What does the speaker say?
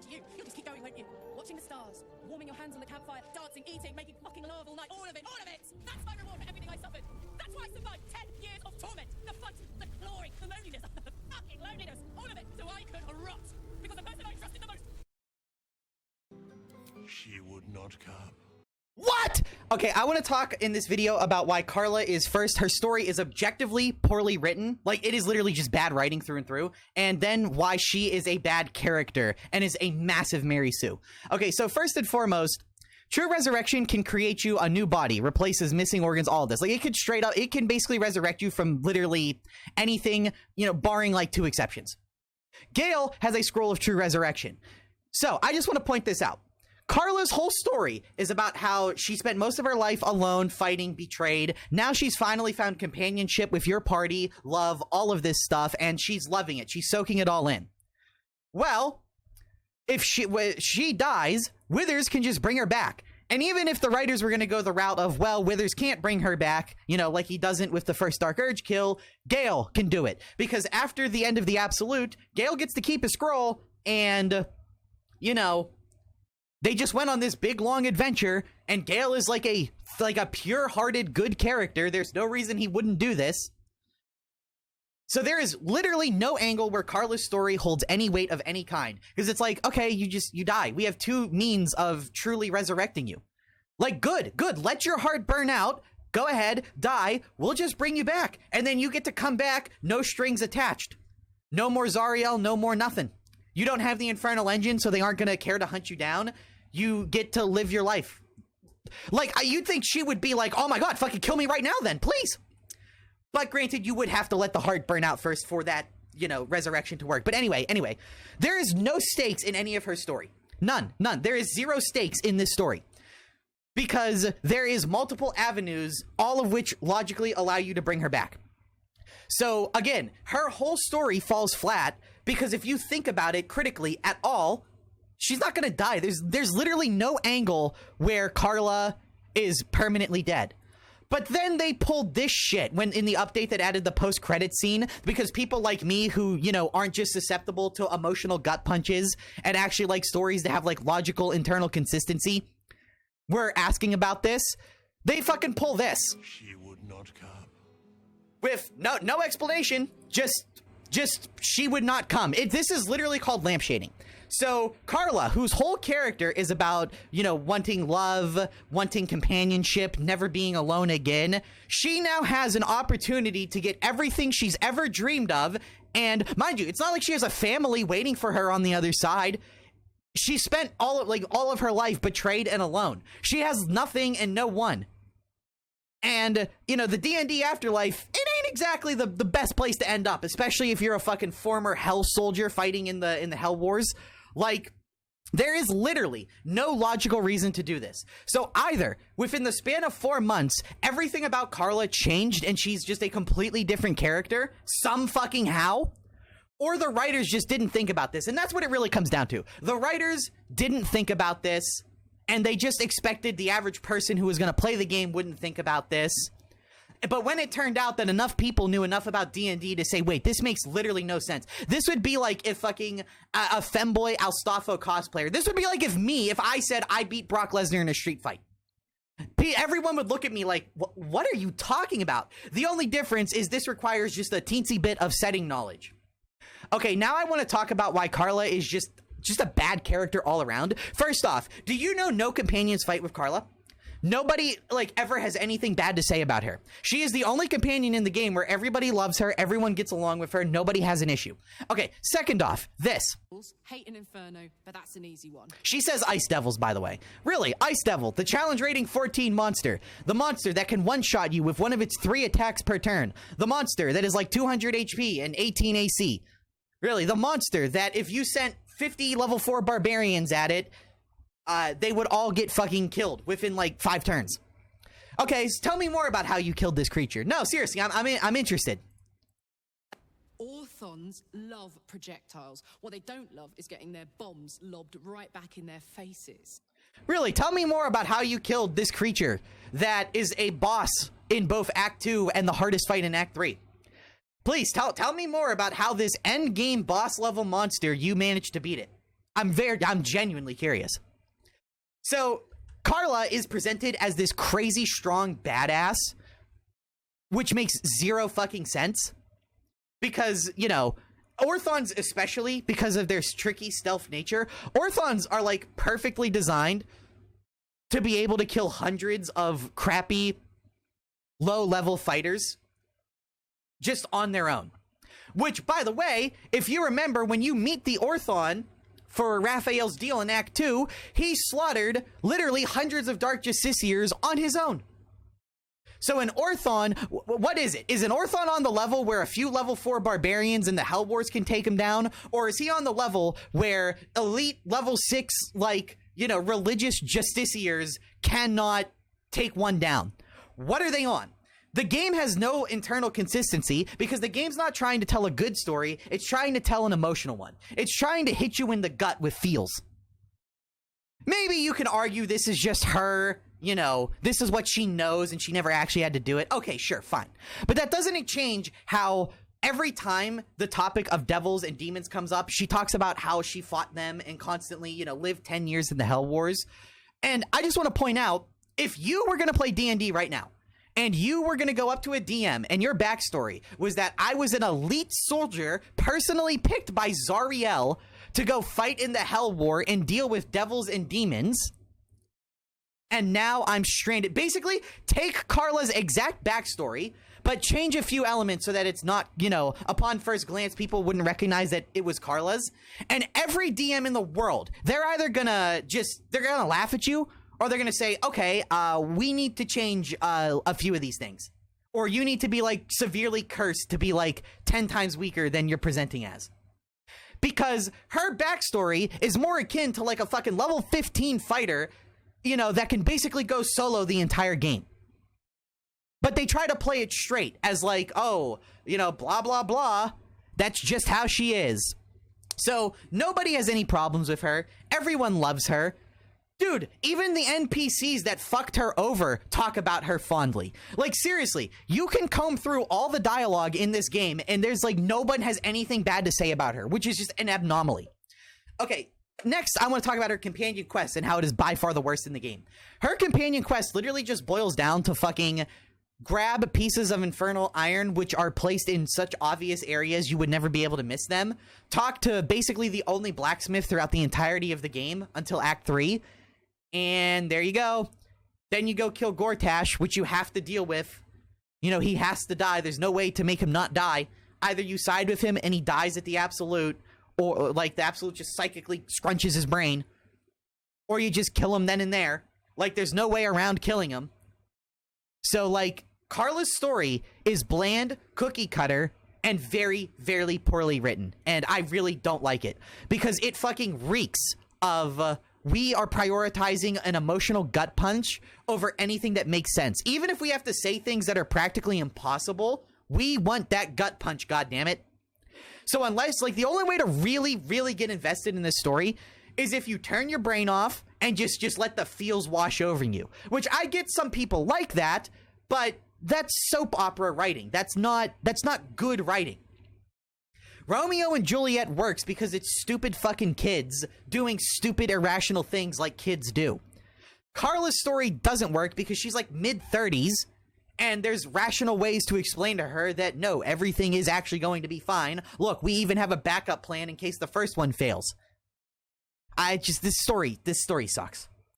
And you just keep going, won't you? Watching the stars, warming your hands on the campfire, dancing, eating, making fucking love all night, all of it, all of it! That's my reward for everything I suffered! That's why I survived 10 years of torment! The fight, the clawing, the loneliness, the fucking loneliness, all of it, so I could rot! Because the person I trusted the most... She would not come. What? Okay, I want to talk in this video about why Carla is first. Her story is objectively poorly written. Like, it is literally just bad writing through and through. And then why she is a bad character and is a massive Mary Sue. Okay, so first and foremost, true resurrection can create you a new body, replaces missing organs, all of this. Like, it could straight up, it can basically resurrect you from literally anything, you know, barring like 2 exceptions. Gale has a scroll of true resurrection. So, I just want to point this out. Carla's whole story is about how she spent most of her life alone, fighting, betrayed. Now she's finally found companionship with your party, love, all of this stuff, and she's loving it. She's soaking it all in. Well, if she dies, Withers can just bring her back. And even if the writers were going to go the route of, well, Withers can't bring her back, you know, like he doesn't with the first Dark Urge kill, Gale can do it. Because after the end of the Absolute, Gale gets to keep his scroll, and, you know... They just went on this big long adventure, and Gale is like a pure-hearted good character. There's no reason he wouldn't do this. So there is literally no angle where Carla's story holds any weight of any kind. Because it's like, okay, you die. We have 2 means of truly resurrecting you. Like, good. Let your heart burn out. Go ahead, die. We'll just bring you back. And then you get to come back, no strings attached. No more Zariel, no more nothing. You don't have the Infernal Engine, so they aren't going to care to hunt you down. You get to live your life. Like, you'd think she would be like, oh my god, fucking kill me right now then, please. But granted, you would have to let the heart burn out first for that, you know, resurrection to work. But anyway, there is no stakes in any of her story. None. There is 0 stakes in this story. Because there is multiple avenues, all of which logically allow you to bring her back. So, again, her whole story falls flat because if you think about it critically at all, she's not gonna die. There's literally no angle where Carla is permanently dead. But then they pulled this shit when in the update that added the post-credit scene, because people like me who, you know, aren't just susceptible to emotional gut punches and actually like stories that have like logical internal consistency, were asking about this. They fucking pull this. She would not come. With no explanation, just she would not come. This is literally called lampshading. So Carla, whose whole character is about, you know, wanting love, wanting companionship, never being alone again, she now has an opportunity to get everything she's ever dreamed of. And mind you, it's not like she has a family waiting for her on the other side. She spent all of her life betrayed and alone. She has nothing and no one. And, you know, the D&D afterlife, it ain't exactly the best place to end up, especially if you're a fucking former hell soldier fighting in the Hell Wars. Like, there is literally no logical reason to do this. So either within the span of 4 months, everything about Carla changed and she's just a completely different character, some fucking how, or the writers just didn't think about this. And that's what it really comes down to. The writers didn't think about this, and they just expected the average person who was going to play the game wouldn't think about this. But when it turned out that enough people knew enough about D&D to say, wait, this makes literally no sense. This would be like if fucking a femboy Alstafo cosplayer. This would be like if I said I beat Brock Lesnar in a street fight. Everyone would look at me like, what are you talking about? The only difference is this requires just a teensy bit of setting knowledge. Okay, now I want to talk about why Carla is just a bad character all around. First off, do you know no companions fight with Carla? Nobody, like, ever has anything bad to say about her. She is the only companion in the game where everybody loves her, everyone gets along with her, nobody has an issue. Okay, second off, this. Hate an Inferno, but that's an easy one. She says Ice Devils, by the way. Really, Ice Devil, the challenge rating 14 monster. The monster that can one-shot you with one of its 3 attacks per turn. The monster that is like 200 HP and 18 AC. Really, the monster that if you sent 50 level 4 barbarians at it, they would all get fucking killed within like 5 turns. Okay, so tell me more about how you killed this creature. No, seriously, I'm interested. Orthons love projectiles. What they don't love is getting their bombs lobbed right back in their faces. Really, tell me more about how you killed this creature that is a boss in both Act 2 and the hardest fight in Act 3. Please, tell me more about how this endgame boss level monster, you managed to beat it. I'm genuinely curious. So Carla is presented as this crazy strong badass, which makes zero fucking sense because, you know, Orthons, especially because of their tricky stealth nature, Orthons are like perfectly designed to be able to kill hundreds of crappy low-level fighters just on their own. Which, by the way, if you remember, when you meet the Orthon for Raphael's deal in Act 2, he slaughtered literally hundreds of Dark Justiciars on his own. So an Orthon, what is it? Is an Orthon on the level where a few level 4 barbarians in the Hell Wars can take him down? Or is he on the level where elite level 6, like, you know, religious justiciars cannot take one down? What are they on? The game has no internal consistency because the game's not trying to tell a good story. It's trying to tell an emotional one. It's trying to hit you in the gut with feels. Maybe you can argue this is just her, you know, this is what she knows and she never actually had to do it. Okay, sure, fine. But that doesn't change how every time the topic of devils and demons comes up, she talks about how she fought them and constantly, you know, lived 10 years in the Hell Wars. And I just want to point out, if you were going to play D&D right now, and you were going to go up to a DM and your backstory was that I was an elite soldier personally picked by Zariel to go fight in the Hell War and deal with devils and demons, and now I'm stranded. Basically, take Carla's exact backstory, but change a few elements so that it's not, you know, upon first glance, people wouldn't recognize that it was Carla's. And every DM in the world, they're either gonna they're gonna laugh at you, or they're gonna say, okay, we need to change a few of these things. Or you need to be, like, severely cursed to be, like, 10 times weaker than you're presenting as. Because her backstory is more akin to, like, a fucking level 15 fighter, you know, that can basically go solo the entire game. But they try to play it straight as, like, oh, you know, blah, blah, blah. That's just how she is. So nobody has any problems with her. Everyone loves her. Dude, even the NPCs that fucked her over talk about her fondly. Like, seriously, you can comb through all the dialogue in this game, and there's, like, no one has anything bad to say about her, which is just an anomaly. Okay, next, I want to talk about her companion quest and how it is by far the worst in the game. Her companion quest literally just boils down to fucking grab pieces of infernal iron, which are placed in such obvious areas you would never be able to miss them. Talk to basically the only blacksmith throughout the entirety of the game until Act 3. And there you go. Then you go kill Gortash, which you have to deal with. You know, he has to die. There's no way to make him not die. Either you side with him and he dies at the Absolute, or, like, the Absolute just psychically scrunches his brain, or you just kill him then and there. Like, there's no way around killing him. So, like, Carla's story is bland, cookie cutter, and very, very poorly written. And I really don't like it. Because it fucking reeks of... we are prioritizing an emotional gut punch over anything that makes sense. Even if we have to say things that are practically impossible, we want that gut punch, goddammit. So unless, like, the only way to really, really get invested in this story is if you turn your brain off and just let the feels wash over you. Which I get some people like that, but that's soap opera writing. That's not good writing. Romeo and Juliet works because it's stupid fucking kids doing stupid irrational things like kids do. Carla's story doesn't work because she's like mid-30s and there's rational ways to explain to her that no, everything is actually going to be fine. Look, we even have a backup plan in case the first one fails. This story sucks.